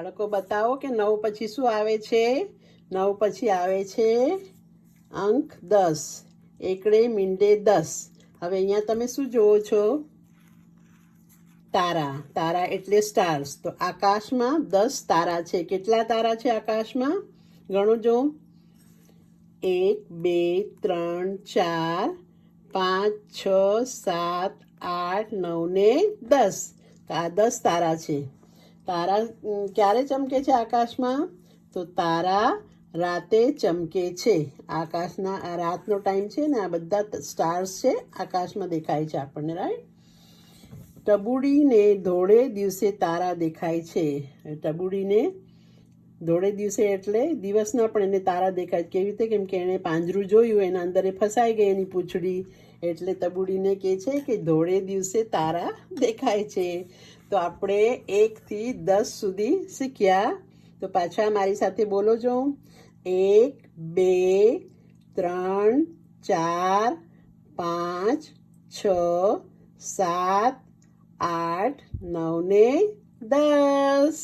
બાળકો બતાવો કે 9 પછી શું આવે છે? 9 પછી આવે છે અંક 10. એકડે મીંડે 10. હવે અહીંયા તમે શું જુઓ છો? તારા. તારા એટલે સ્ટાર્સ. તો આકાશમાં 10 તારા છે. કેટલા તારા છે આકાશમાં? ગણો જો. 1 2 3 4 5 6 7 8 9 ને 10. તો આ 10 તારા છે. તારા ક્યારે ચમકે છે આકાશમાં? તો તારા રાતે ચમકે છે. આકાશના આ રાતનો ટાઈમ છે ને, આ બધા સ્ટાર્સ છે આકાશમાં દેખાય છે આપણને, રાઈટ? ટબુડીને ધોળે દિવસે તારા દેખાય છે. ટબુડીને ધોળે દિવસે એટલે દિવસના પણ એને તારા દેખાય. કેવી રીતે? કેમ કે એણે પાંજરું જોયું, એના અંદર એ ફસાઈ ગઈ એની પૂંછડી, એટલે ટબુડીને કહે છે કે ધોળે દિવસે તારા દેખાય છે. તો આપણે 1 થી 10 સુધી શીખ્યા. તો પાછા મારી સાથે બોલો જો. 1 2 3 4 5 6 7 8 9 ને 10.